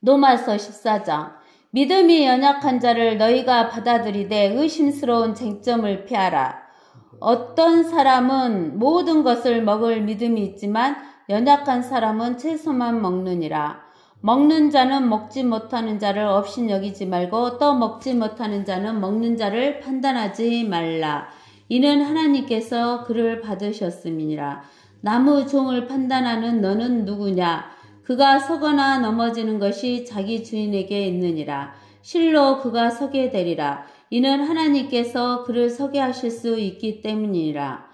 로마서 14장. 믿음이 연약한 자를 너희가 받아들이되 의심스러운 쟁점을 피하라. 어떤 사람은 모든 것을 먹을 믿음이 있지만 연약한 사람은 채소만 먹느니라. 먹는 자는 먹지 못하는 자를 업신 여기지 말고 또 먹지 못하는 자는 먹는 자를 판단하지 말라. 이는 하나님께서 그를 받으셨음이니라. 나무 종을 판단하는 너는 누구냐? 그가 서거나 넘어지는 것이 자기 주인에게 있느니라. 실로 그가 서게 되리라. 이는 하나님께서 그를 서게 하실 수 있기 때문이니라.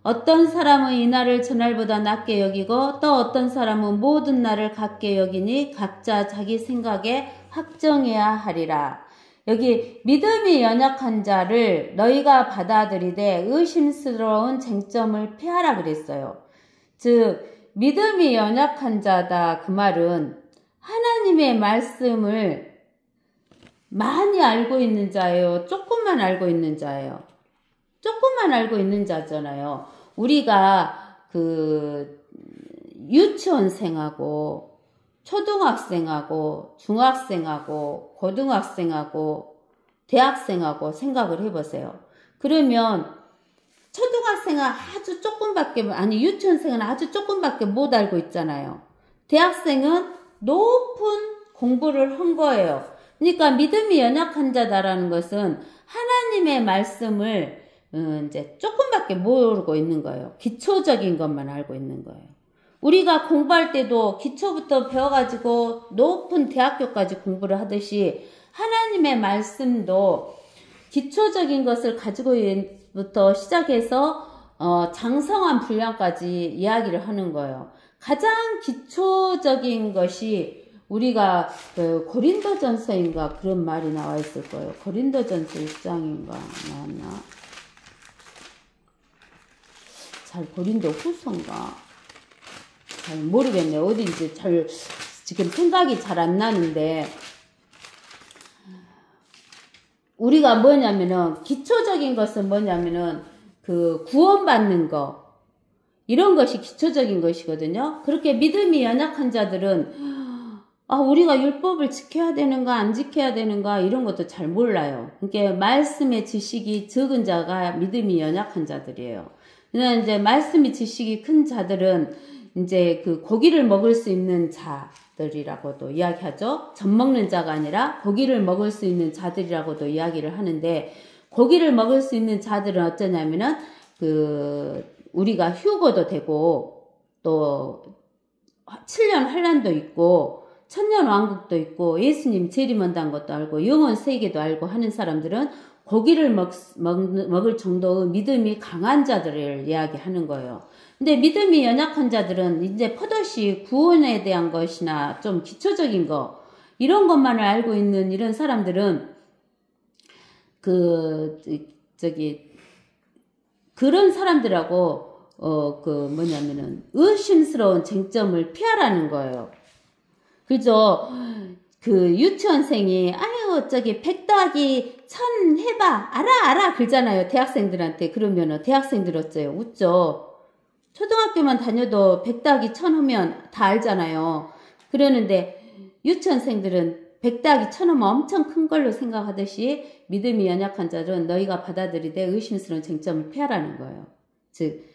어떤 사람은 이 날을 전날보다 낮게 여기고 또 어떤 사람은 모든 날을 같게 여기니 각자 자기 생각에 확정해야 하리라. 여기 믿음이 연약한 자를 너희가 받아들이되 의심스러운 쟁점을 피하라 그랬어요. 즉 믿음이 연약한 자다 그 말은 하나님의 말씀을 많이 알고 있는 자예요? 조금만 알고 있는 자예요? 조금만 알고 있는 자잖아요. 우리가 유치원생하고 초등학생하고 중학생하고 고등학생하고 대학생하고 생각을 해보세요. 그러면 초등학생은 아주 조금밖에, 아니 유치원생은 아주 조금밖에 못 알고 있잖아요. 대학생은 높은 공부를 한 거예요. 그러니까 믿음이 연약한 자다라는 것은 하나님의 말씀을 이제 조금밖에 모르고 있는 거예요. 기초적인 것만 알고 있는 거예요. 우리가 공부할 때도 기초부터 배워가지고 높은 대학교까지 공부를 하듯이 하나님의 말씀도 기초적인 것을 가지고부터 시작해서 장성한 분량까지 이야기를 하는 거예요. 가장 기초적인 것이 우리가 고린도전서인가 그런 말이 나와 있을 거예요. 고린도전서 1장인가 나왔나? 잘 고린도 후서인가? 잘 모르겠네요. 어딘지 잘 지금 생각이 잘 안 나는데 우리가 뭐냐면은 기초적인 것은 뭐냐면은 구원받는 거 이런 것이 기초적인 것이거든요. 그렇게 믿음이 연약한 자들은 우리가 율법을 지켜야 되는가 안 지켜야 되는가 이런 것도 잘 몰라요. 그러니까 말씀의 지식이 적은 자가 믿음이 연약한 자들이에요. 그냥 이제 말씀의 지식이 큰 자들은 이제 고기를 먹을 수 있는 자들이라고도 이야기하죠. 젖 먹는 자가 아니라 고기를 먹을 수 있는 자들이라고도 이야기를 하는데 고기를 먹을 수 있는 자들은 어쩌냐면은 우리가 휴거도 되고 또 7년 환란도 있고 천년 왕국도 있고 예수님 재림한다는 것도 알고 영원 세계도 알고 하는 사람들은 고기를 먹을 정도의 믿음이 강한 자들을 이야기하는 거예요. 근데 믿음이 연약한 자들은 이제 포도시 구원에 대한 것이나 좀 기초적인 거 이런 것만을 알고 있는 이런 사람들은 그런 사람들하고 뭐냐면은 의심스러운 쟁점을 피하라는 거예요. 그죠? 유치원생이 저기 100 더하기 1000 해봐 알아 그러잖아요. 대학생들한테. 그러면은 대학생들 어째요? 웃죠. 초등학교만 다녀도 100 더하기 1000 하면 다 알잖아요. 그러는데 유치원생들은 100 더하기 1000 하면 엄청 큰 걸로 생각하듯이 믿음이 연약한 자들은 너희가 받아들이되 의심스러운 쟁점을 피하라는 거예요. 즉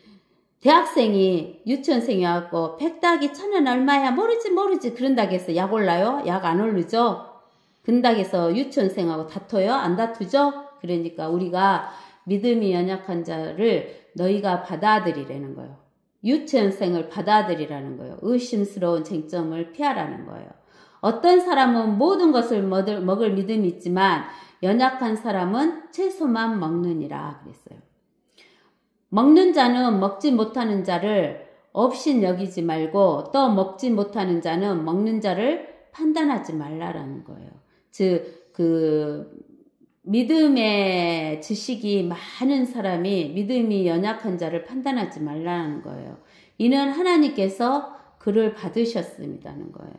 대학생이 유치원생이 와갖고 100 더하기 1000은 얼마야? 모르지 그런다고 해서 약 올라요? 약 안 오르죠? 그런다고 해서 유치원생하고 다퉈요? 안 다투죠? 그러니까 우리가 믿음이 연약한 자를 너희가 받아들이라는 거예요. 유치원생을 받아들이라는 거예요. 의심스러운 쟁점을 피하라는 거예요. 어떤 사람은 모든 것을 먹을 믿음이 있지만 연약한 사람은 채소만 먹느니라 그랬어요. 먹는 자는 먹지 못하는 자를 업신 여기지 말고 또 먹지 못하는 자는 먹는 자를 판단하지 말라라는 거예요. 즉 믿음의 지식이 많은 사람이 믿음이 연약한 자를 판단하지 말라는 거예요. 이는 하나님께서 그를 받으셨습니다는 거예요.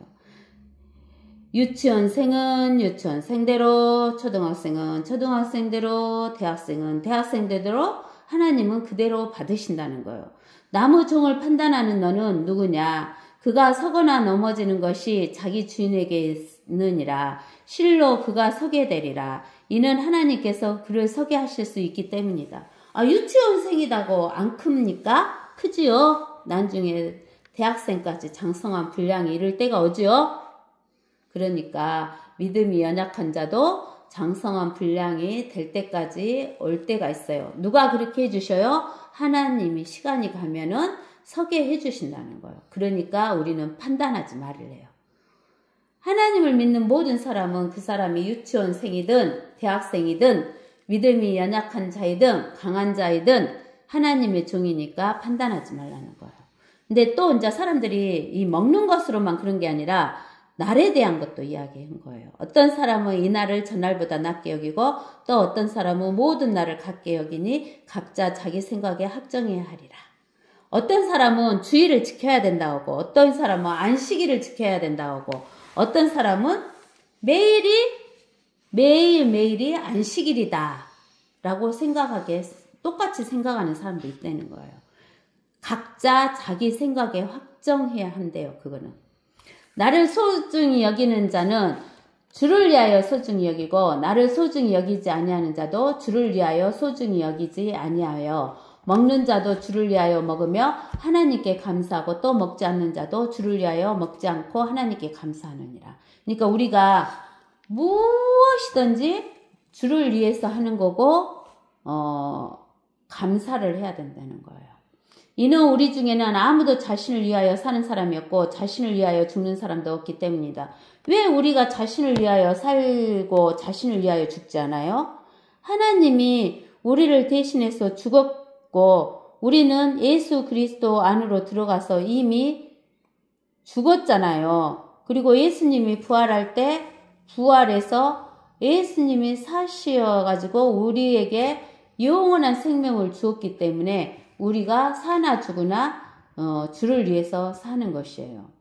유치원생은 유치원생대로, 초등학생은 초등학생대로, 대학생은 대학생대로 하나님은 그대로 받으신다는 거예요. 나무 종을 판단하는 너는 누구냐? 그가 서거나 넘어지는 것이 자기 주인에게 있느니라. 실로 그가 서게 되리라. 이는 하나님께서 그를 서게 하실 수 있기 때문이다. 아, 유치원생이라고 안 큽니까? 크지요? 나중에 대학생까지 장성한 분량이 이를 때가 오지요? 그러니까 믿음이 연약한 자도 장성한 분량이 될 때까지 올 때가 있어요. 누가 그렇게 해주셔요? 하나님이 시간이 가면은 서게 해주신다는 거예요. 그러니까 우리는 판단하지 말으래요. 하나님을 믿는 모든 사람은 그 사람이 유치원생이든 대학생이든 믿음이 연약한 자이든 강한 자이든 하나님의 종이니까 판단하지 말라는 거예요. 근데 또 이제 사람들이 이 먹는 것으로만 그런 게 아니라 날에 대한 것도 이야기한 거예요. 어떤 사람은 이 날을 전날보다 낮게 여기고 또 어떤 사람은 모든 날을 같게 여기니 각자 자기 생각에 합정해야 하리라. 어떤 사람은 주의를 지켜야 된다고 하고 어떤 사람은 안식일을 지켜야 된다고 하고 어떤 사람은 매일매일이 안식일이다 라고 생각하게 똑같이 생각하는 사람도 있다는 거예요. 각자 자기 생각에 확정해야 한대요. 그거는. 나를 소중히 여기는 자는 주를 위하여 소중히 여기고 나를 소중히 여기지 아니하는 자도 주를 위하여 소중히 여기지 아니하여 먹는 자도 주를 위하여 먹으며 하나님께 감사하고 또 먹지 않는 자도 주를 위하여 먹지 않고 하나님께 감사하느니라. 그러니까 우리가 무엇이든지 주를 위해서 하는 거고 감사를 해야 된다는 거예요. 이는 우리 중에는 아무도 자신을 위하여 사는 사람이 없고 자신을 위하여 죽는 사람도 없기 때문이다. 왜 우리가 자신을 위하여 살고 자신을 위하여 죽지 않아요? 하나님이 우리를 대신해서 죽었고 우리는 예수 그리스도 안으로 들어가서 이미 죽었잖아요. 그리고 예수님이 부활할 때 부활해서 예수님이 사시어가지고 우리에게 영원한 생명을 주었기 때문에 우리가 사나 죽으나 주를 위해서 사는 것이에요.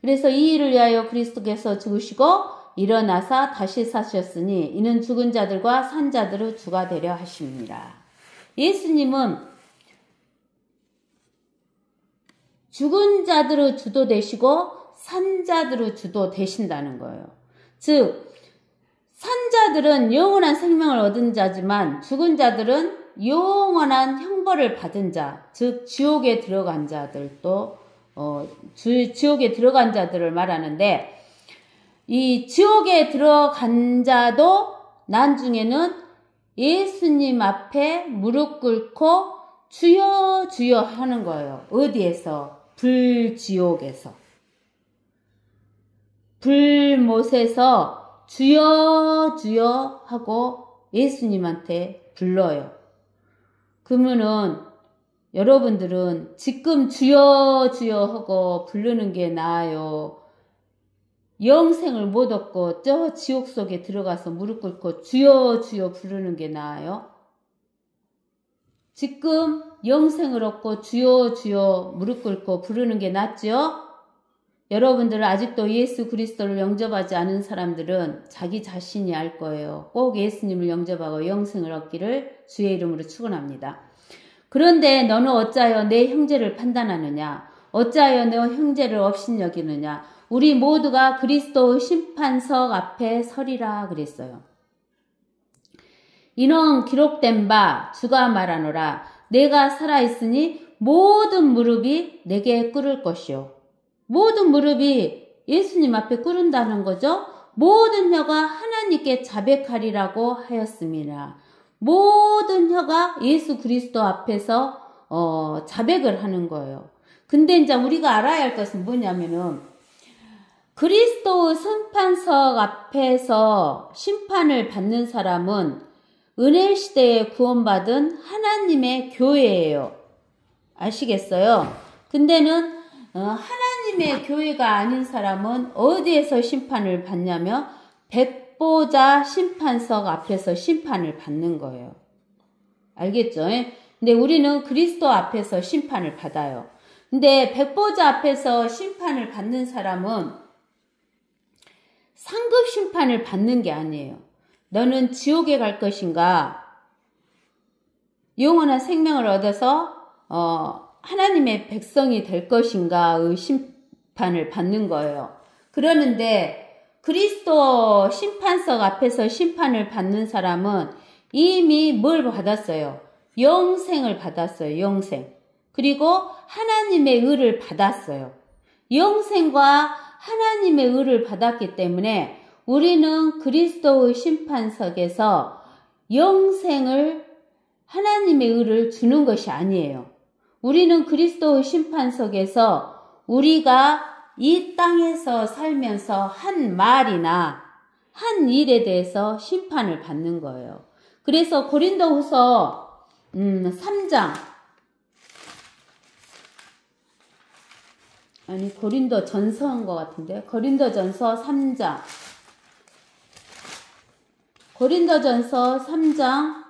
그래서 이 일을 위하여 그리스도께서 죽으시고 일어나사 다시 사셨으니 이는 죽은 자들과 산 자들의 주가 되려 하십니다. 예수님은 죽은 자들의 주도 되시고 산 자들의 주도 되신다는 거예요. 즉 산 자들은 영원한 생명을 얻은 자지만 죽은 자들은 영원한 형벌을 받은 자, 즉 지옥에 들어간 자들도 지옥에 들어간 자들을 말하는데 이 지옥에 들어간 자도 나중에는 예수님 앞에 무릎 꿇고 주여 주여 하는 거예요. 어디에서? 불지옥에서. 불못에서 주여 주여 하고 예수님한테 불러요. 그러면은 여러분들은 지금 주여 주여 하고 부르는 게 나아요? 영생을 못 얻고 저 지옥 속에 들어가서 무릎 꿇고 주여 주여 부르는 게 나아요? 지금 영생을 얻고 주여 주여 무릎 꿇고 부르는 게 낫죠? 여러분들 아직도 예수 그리스도를 영접하지 않은 사람들은 자기 자신이 알 거예요. 꼭 예수님을 영접하고 영생을 얻기를 주의 이름으로 축원합니다. 그런데 너는 어찌하여 내 형제를 판단하느냐? 어찌하여 너 형제를 업신여기느냐? 우리 모두가 그리스도의 심판석 앞에 서리라 그랬어요. 이는 기록된 바 주가 말하노라. 내가 살아있으니 모든 무릎이 내게 꿇을 것이요. 모든 무릎이 예수님 앞에 꿇은다는 거죠. 모든 혀가 하나님께 자백하리라고 하였습니다. 모든 혀가 예수 그리스도 앞에서 자백을 하는 거예요. 근데 이제 우리가 알아야 할 것은 뭐냐면은 그리스도의 심판석 앞에서 심판을 받는 사람은 은혜 시대에 구원받은 하나님의 교회예요. 아시겠어요? 근데는 하나님의 교회가 아닌 사람은 어디에서 심판을 받냐면 백보자 심판석 앞에서 심판을 받는 거예요. 알겠죠? 근데 우리는 그리스도 앞에서 심판을 받아요. 근데 백보자 앞에서 심판을 받는 사람은 상급 심판을 받는 게 아니에요. 너는 지옥에 갈 것인가? 영원한 생명을 얻어서 하나님의 백성이 될 것인가의 심판을 받는 거예요. 그러는데 그리스도 심판석 앞에서 심판을 받는 사람은 이미 뭘 받았어요? 영생을 받았어요. 영생. 그리고 하나님의 의를 받았어요. 영생과 하나님의 의를 받았기 때문에 우리는 그리스도의 심판석에서 영생을 하나님의 의를 주는 것이 아니에요. 우리는 그리스도의 심판석에서 우리가 이 땅에서 살면서 한 말이나 한 일에 대해서 심판을 받는 거예요. 그래서 고린도후서 3장 아니 고린도전서인 것 같은데 고린도전서 3장 고린도전서 3장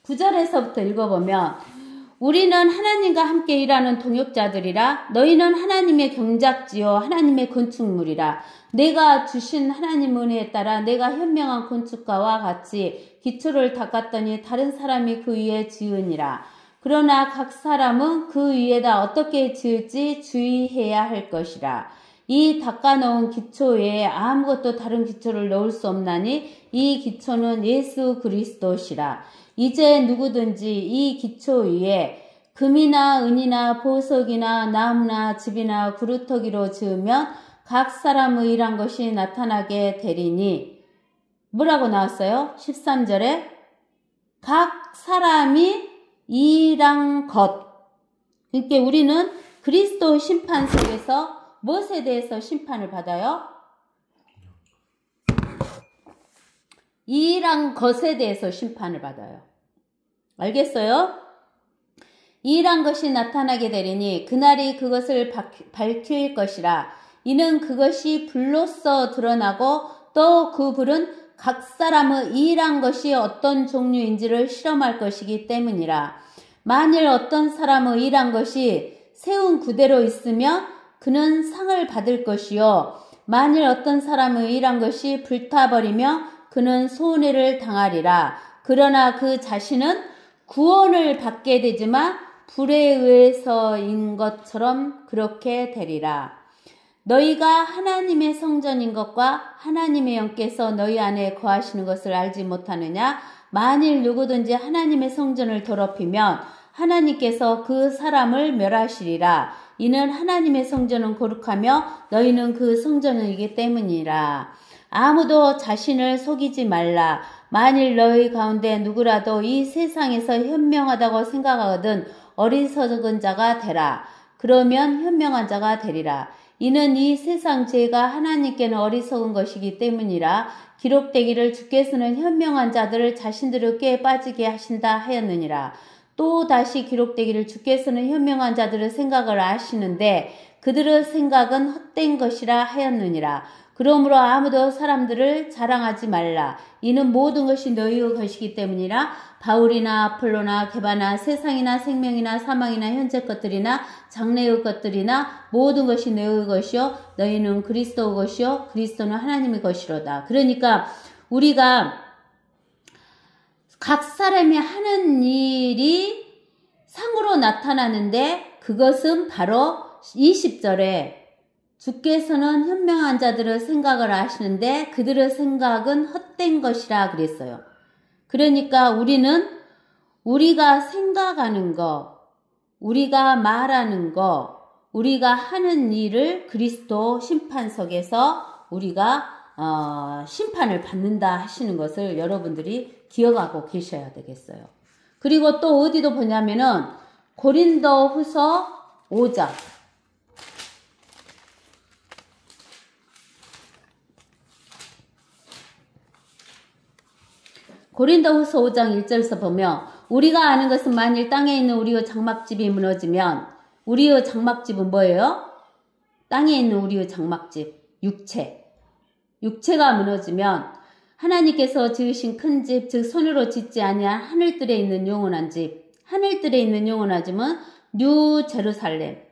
9절에서부터 읽어보면 우리는 하나님과 함께 일하는 동역자들이라 너희는 하나님의 경작지요 하나님의 건축물이라 내가 주신 하나님 은혜에 따라 내가 현명한 건축가와 같이 기초를 닦았더니 다른 사람이 그 위에 지으니라. 그러나 각 사람은 그 위에다 어떻게 지을지 주의해야 할 것이라. 이 닦아놓은 기초 외에 아무것도 다른 기초를 넣을 수 없나니 이 기초는 예수 그리스도시라. 이제 누구든지 이 기초 위에 금이나 은이나 보석이나 나무나 집이나 구루터기로 지으면 각 사람의 일한 것이 나타나게 되리니 뭐라고 나왔어요? 13절에 각 사람이 일한 것. 그러니까 우리는 그리스도 심판석에서 무엇에 대해서 심판을 받아요? 일한 것에 대해서 심판을 받아요. 알겠어요? 일한 것이 나타나게 되리니 그날이 그것을 밝힐 것이라. 이는 그것이 불로써 드러나고 또 그 불은 각 사람의 일한 것이 어떤 종류인지를 실험할 것이기 때문이라. 만일 어떤 사람의 일한 것이 세운 그대로 있으면 그는 상을 받을 것이요. 만일 어떤 사람의 일한 것이 불타버리면 그는 손해를 당하리라. 그러나 그 자신은 구원을 받게 되지만 불에 의해서인 것처럼 그렇게 되리라. 너희가 하나님의 성전인 것과 하나님의 영께서 너희 안에 거하시는 것을 알지 못하느냐? 만일 누구든지 하나님의 성전을 더럽히면 하나님께서 그 사람을 멸하시리라. 이는 하나님의 성전은 거룩하며 너희는 그 성전이기 때문이라. 아무도 자신을 속이지 말라. 만일 너희 가운데 누구라도 이 세상에서 현명하다고 생각하거든 어리석은 자가 되라. 그러면 현명한 자가 되리라. 이는 이 세상 죄가 하나님께는 어리석은 것이기 때문이라. 기록되기를 주께서는 현명한 자들을 자신들의 꾀에 빠지게 하신다 하였느니라. 또 다시 기록되기를 주께서는 현명한 자들의 생각을 아시는데 그들의 생각은 헛된 것이라 하였느니라. 그러므로 아무도 사람들을 자랑하지 말라. 이는 모든 것이 너희의 것이기 때문이라. 바울이나 아폴로나 게바나 세상이나 생명이나 사망이나 현재 것들이나 장래의 것들이나 모든 것이 너희의 것이요 너희는 그리스도의 것이요 그리스도는 하나님의 것이로다. 그러니까 우리가 각 사람이 하는 일이 상으로 나타나는데 그것은 바로 20절에 주께서는 현명한 자들의 생각을 아시는데 그들의 생각은 헛된 것이라 그랬어요. 그러니까 우리는 우리가 생각하는 거, 우리가 말하는 거, 우리가 하는 일을 그리스도 심판석에서 우리가 심판을 받는다 하시는 것을 여러분들이 기억하고 계셔야 되겠어요. 그리고 또 어디도 보냐면은 고린도후서 5장 고린도후서 5장 1절에서 보면 우리가 아는 것은 만일 땅에 있는 우리의 장막집이 무너지면 우리의 장막집은 뭐예요? 땅에 있는 우리의 장막집, 육체가 무너지면 하나님께서 지으신 큰 집, 즉 손으로 짓지 아니한 하늘들에 있는 영원한 집, 하늘들에 있는 영원한 집은 뉴 제루살렘.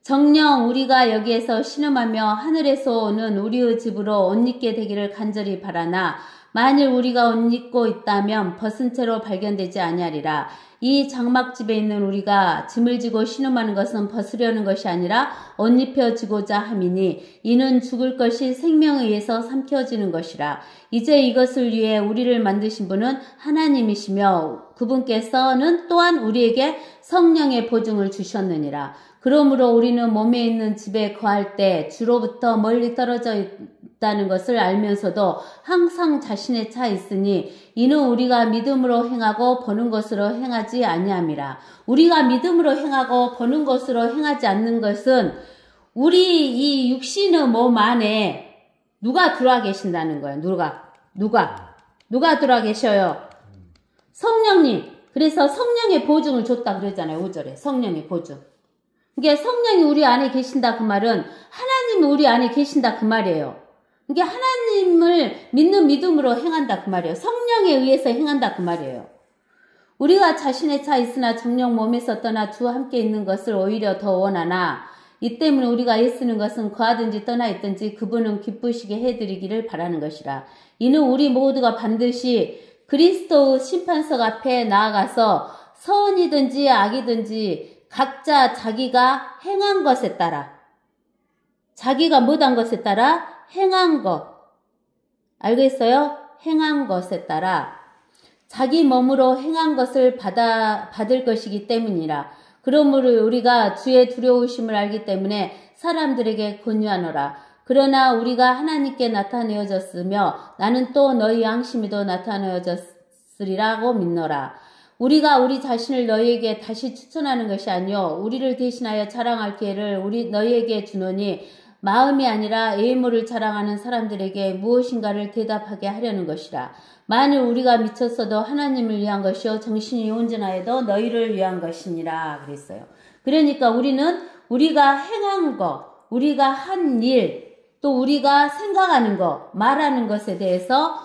정녕 우리가 여기에서 신음하며 하늘에서 오는 우리의 집으로 옷 입게 되기를 간절히 바라나 만일 우리가 옷 입고 있다면 벗은 채로 발견되지 아니하리라. 이 장막집에 있는 우리가 짐을 지고 신음하는 것은 벗으려는 것이 아니라 옷 입혀지고자 함이니 이는 죽을 것이 생명에 의해서 삼켜지는 것이라. 이제 이것을 위해 우리를 만드신 분은 하나님이시며 그분께서는 또한 우리에게 성령의 보증을 주셨느니라. 그러므로 우리는 몸에 있는 집에 거할 때 주로부터 멀리 떨어져 있다는 것을 알면서도 항상 자신의 차 있으니 이는 우리가 믿음으로 행하고 버는 것으로 행하지 아니함이라. 우리가 믿음으로 행하고 버는 것으로 행하지 않는 것은 우리 이 육신의 몸 안에 누가 들어와 계신다는 거예요. 누가 들어와 계셔요? 성령님. 그래서 성령의 보증을 줬다 그러잖아요. 5절에 성령의 보증. 이게 성령이 우리 안에 계신다 그 말은 하나님이 우리 안에 계신다 그 말이에요. 이게 하나님을 믿는 믿음으로 행한다 그 말이에요. 성령에 의해서 행한다 그 말이에요. 우리가 자신의 차 있으나 정녕 몸에서 떠나 주와 함께 있는 것을 오히려 더 원하나 이 때문에 우리가 애쓰는 것은 거하든지 떠나 있든지 그분은 기쁘시게 해드리기를 바라는 것이라. 이는 우리 모두가 반드시 그리스도의 심판석 앞에 나아가서 선이든지 악이든지 각자 자기가 행한 것에 따라 자기가 못한 것에 따라 행한 것 알겠어요? 행한 것에 따라 자기 몸으로 행한 것을 받을 것이기 때문이라. 그러므로 우리가 주의 두려우심을 알기 때문에 사람들에게 권유하노라. 그러나 우리가 하나님께 나타내어졌으며 나는 또 너희 양심에도 나타내어졌으리라고 믿노라. 우리가 우리 자신을 너희에게 다시 추천하는 것이 아니요 우리를 대신하여 자랑할 기회를 너희에게 주노니 마음이 아니라 외모를 자랑하는 사람들에게 무엇인가를 대답하게 하려는 것이라. 만일 우리가 미쳤어도 하나님을 위한 것이요 정신이 온전하여도 너희를 위한 것이니라 그랬어요. 그러니까 우리는 우리가 행한 것, 우리가 한 일, 또 우리가 생각하는 것, 말하는 것에 대해서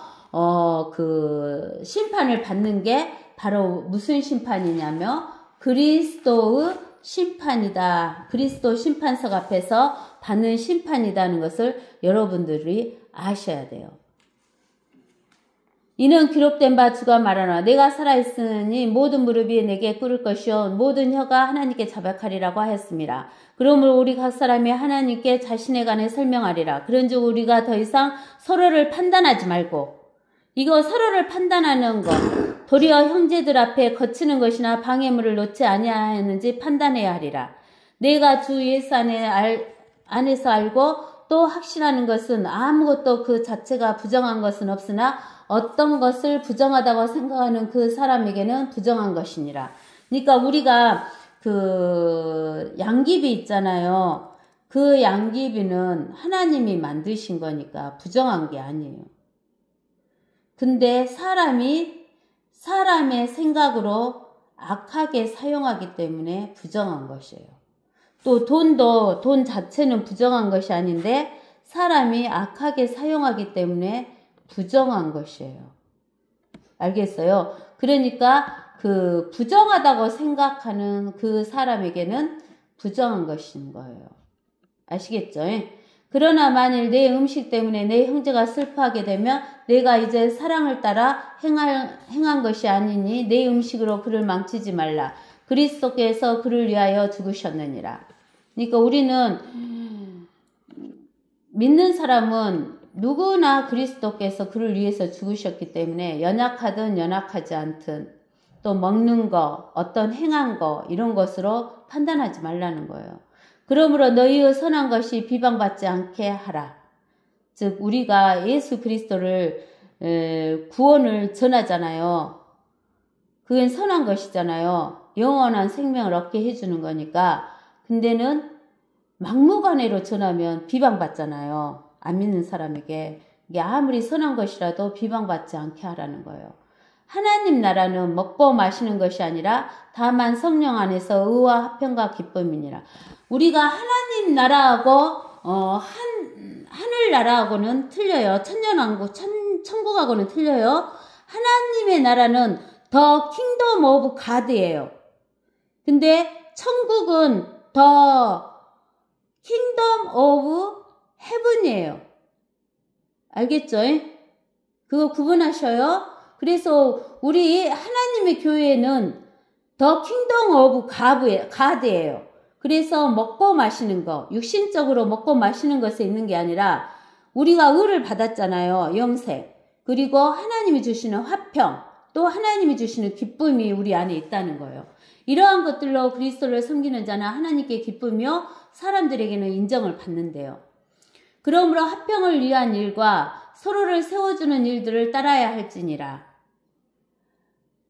그 심판을 받는 게 바로 무슨 심판이냐며 그리스도의 심판이다. 그리스도 심판석 앞에서 받는 심판이라는 것을 여러분들이 아셔야 돼요. 이는 기록된 바 주가 말하노라. 내가 살아있으니 모든 무릎이 내게 꿇을 것이요 모든 혀가 하나님께 자백하리라고 하였습니다. 그러므로 우리 각 사람이 하나님께 자신에 관해 설명하리라. 그런즉 우리가 더 이상 서로를 판단하지 말고 이거 서로를 판단하는 것 도리어 형제들 앞에 거치는 것이나 방해물을 놓지 아니하였는지 판단해야 하리라. 내가 주 예수 안에서 알고 또 확신하는 것은 아무것도 그 자체가 부정한 것은 없으나 어떤 것을 부정하다고 생각하는 그 사람에게는 부정한 것이니라. 그러니까 우리가 그 양귀비 있잖아요. 그 양귀비는 하나님이 만드신 거니까 부정한 게 아니에요. 근데 사람의 생각으로 악하게 사용하기 때문에 부정한 것이에요. 또 돈 자체는 부정한 것이 아닌데 사람이 악하게 사용하기 때문에 부정한 것이에요. 알겠어요? 그러니까 그 부정하다고 생각하는 그 사람에게는 부정한 것인 거예요. 아시겠죠? 그러나 만일 내 음식 때문에 내 형제가 슬퍼하게 되면 내가 이제 사랑을 따라 행한 것이 아니니 내 음식으로 그를 망치지 말라. 그리스도께서 그를 위하여 죽으셨느니라. 그러니까 우리는 믿는 사람은 누구나 그리스도께서 그를 위해서 죽으셨기 때문에 연약하든 연약하지 않든 또 먹는 거, 어떤 행한 거 이런 것으로 판단하지 말라는 거예요. 그러므로 너희의 선한 것이 비방받지 않게 하라. 즉 우리가 예수 그리스도를 구원을 전하잖아요. 그건 선한 것이잖아요. 영원한 생명을 얻게 해주는 거니까. 근데는 막무가내로 전하면 비방받잖아요. 안 믿는 사람에게. 이게 아무리 선한 것이라도 비방받지 않게 하라는 거예요. 하나님 나라는 먹고 마시는 것이 아니라 다만 성령 안에서 의와 화평과 기쁨이니라. 우리가 하나님 나라하고 하늘 나라하고는 틀려요. 천년왕국, 천국하고는 틀려요. 하나님의 나라는 더 킹덤 오브 가드예요. 근데 천국은 더 킹덤 오브 헤븐이에요. 알겠죠? 그거 구분하셔요. 그래서 우리 하나님의 교회는 더 킹덤 오브 가드예요. 그래서 먹고 마시는 거, 육신적으로 먹고 마시는 것에 있는 게 아니라 우리가 의를 받았잖아요. 영생. 그리고 하나님이 주시는 화평, 또 하나님이 주시는 기쁨이 우리 안에 있다는 거예요. 이러한 것들로 그리스도를 섬기는 자는 하나님께 기쁘며 사람들에게는 인정을 받는데요. 그러므로 화평을 위한 일과 서로를 세워주는 일들을 따라야 할지니라.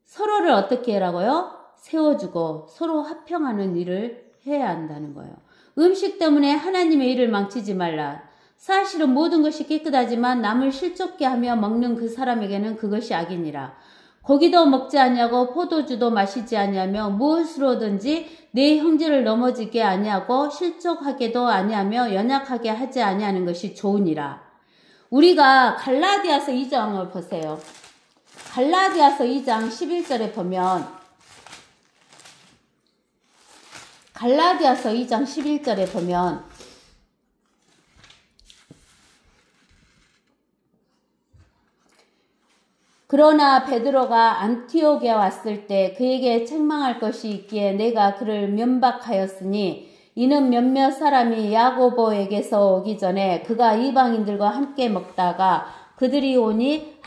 서로를 어떻게 하라고요? 세워주고 서로 화평하는 일을 해야 한다는 거예요. 음식 때문에 하나님의 일을 망치지 말라. 사실은 모든 것이 깨끗하지만 남을 실족게 하며 먹는 그 사람에게는 그것이 악이니라. 고기도 먹지 아니하고 포도주도 마시지 아니하며 무엇으로든지 내 형제를 넘어지게 아니하고 실족하게도 아니하며 연약하게 하지 아니하는 것이 좋으니라. 우리가 갈라디아서 2장을 보세요. 갈라디아서 2장 11절에 보면 갈라디아서 2장 11절에 보면 그러나 베드로가 안티옥에 왔을 때 그에게 책망할 것이 있기에 내가 그를 면박하였으니 이는 몇몇 사람이 야고보에게서 오기 전에 그가 이방인들과 함께 먹다가 그들이 오니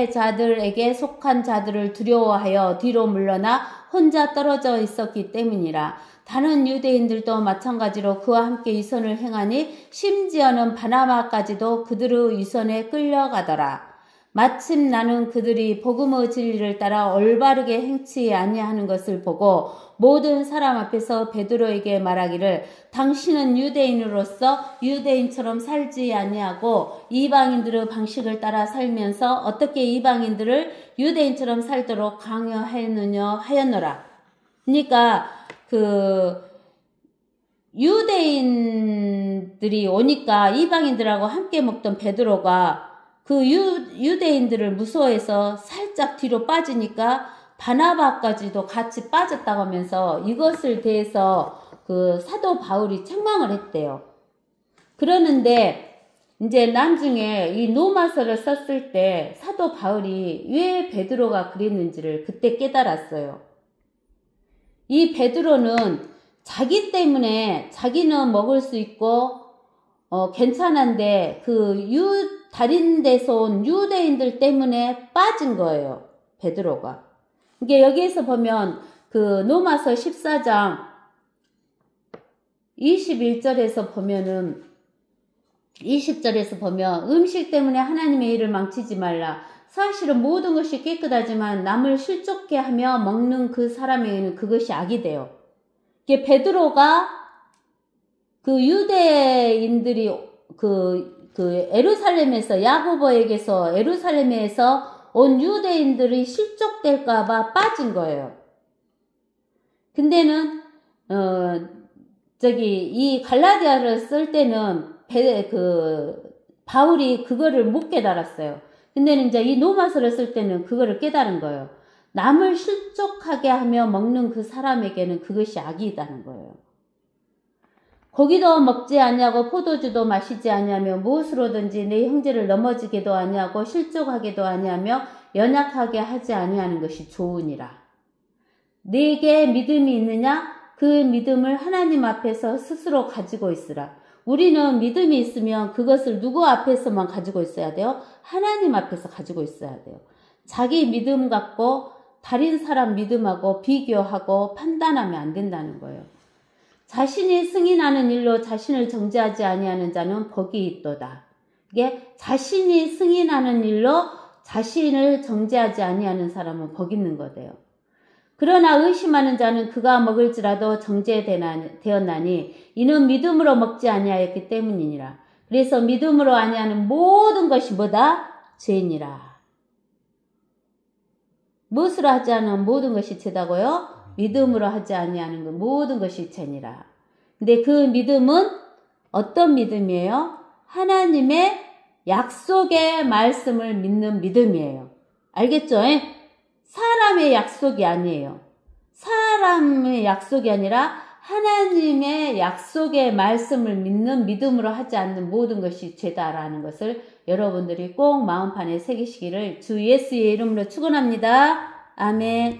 할례자들에게 속한 자들을 두려워하여 뒤로 물러나 혼자 떨어져 있었기 때문이라. 다른 유대인들도 마찬가지로 그와 함께 위선을 행하니 심지어는 바나바까지도 그들의 위선에 끌려가더라. 마침 나는 그들이 복음의 진리를 따라 올바르게 행치 아니하는 것을 보고 모든 사람 앞에서 베드로에게 말하기를 당신은 유대인으로서 유대인처럼 살지 아니하고 이방인들의 방식을 따라 살면서 어떻게 이방인들을 유대인처럼 살도록 강요하였느냐 하였노라. 그러니까 유대인들이 오니까 이방인들하고 함께 먹던 베드로가 그 유대인들을 무서워해서 살짝 뒤로 빠지니까 바나바까지도 같이 빠졌다고 하면서 이것을 대해서 그 사도 바울이 책망을 했대요. 그러는데 이제 나중에 이 로마서를 썼을 때 사도 바울이 왜 베드로가 그랬는지를 그때 깨달았어요. 이 베드로는 자기 때문에 자기는 먹을 수 있고 괜찮은데 다른 데서 온 유대인들 때문에 빠진 거예요. 베드로가. 이게 여기에서 보면 그 로마서 14장 21절에서 보면은 20절에서 보면 음식 때문에 하나님의 일을 망치지 말라. 사실은 모든 것이 깨끗하지만 남을 실족게 하며 먹는 그 사람에게는 그것이 악이 돼요. 이게 베드로가 그 유대인들이 에루살렘에서 야고보에게서 에루살렘에서 온 유대인들이 실족될까봐 빠진 거예요. 근데는 이 갈라디아를 쓸 때는 바울이 그거를 못 깨달았어요. 근데는 이제 이 로마서를 쓸 때는 그거를 깨달은 거예요. 남을 실족하게 하며 먹는 그 사람에게는 그것이 악이다는 거예요. 고기도 먹지 아니하고 포도주도 마시지 아니하며 무엇으로든지 내 형제를 넘어지게도 아니하고 실족하게도 아니하며 연약하게 하지 아니하는 것이 좋으니라. 네게 믿음이 있느냐? 그 믿음을 하나님 앞에서 스스로 가지고 있으라. 우리는 믿음이 있으면 그것을 누구 앞에서만 가지고 있어야 돼요? 하나님 앞에서 가지고 있어야 돼요. 자기 믿음 갖고 다른 사람 믿음하고 비교하고 판단하면 안 된다는 거예요. 자신이 승인하는 일로 자신을 정죄하지 아니하는 자는 복이 있도다. 이게 자신이 승인하는 일로 자신을 정죄하지 아니하는 사람은 복 있는 거대요. 그러나 의심하는 자는 그가 먹을지라도 정죄되었나니 이는 믿음으로 먹지 아니하였기 때문이니라. 그래서 믿음으로 아니하는 모든 것이 뭐다? 죄니라. 무엇으로 하지 않은 모든 것이 죄다고요? 믿음으로 하지 아니하는 것 모든 것이 죄니라. 근데 그 믿음은 어떤 믿음이에요? 하나님의 약속의 말씀을 믿는 믿음이에요. 알겠죠? 사람의 약속이 아니에요. 사람의 약속이 아니라 하나님의 약속의 말씀을 믿는 믿음으로 하지 않는 모든 것이 죄다라는 것을 여러분들이 꼭 마음판에 새기시기를 주 예수의 이름으로 축원합니다. 아멘.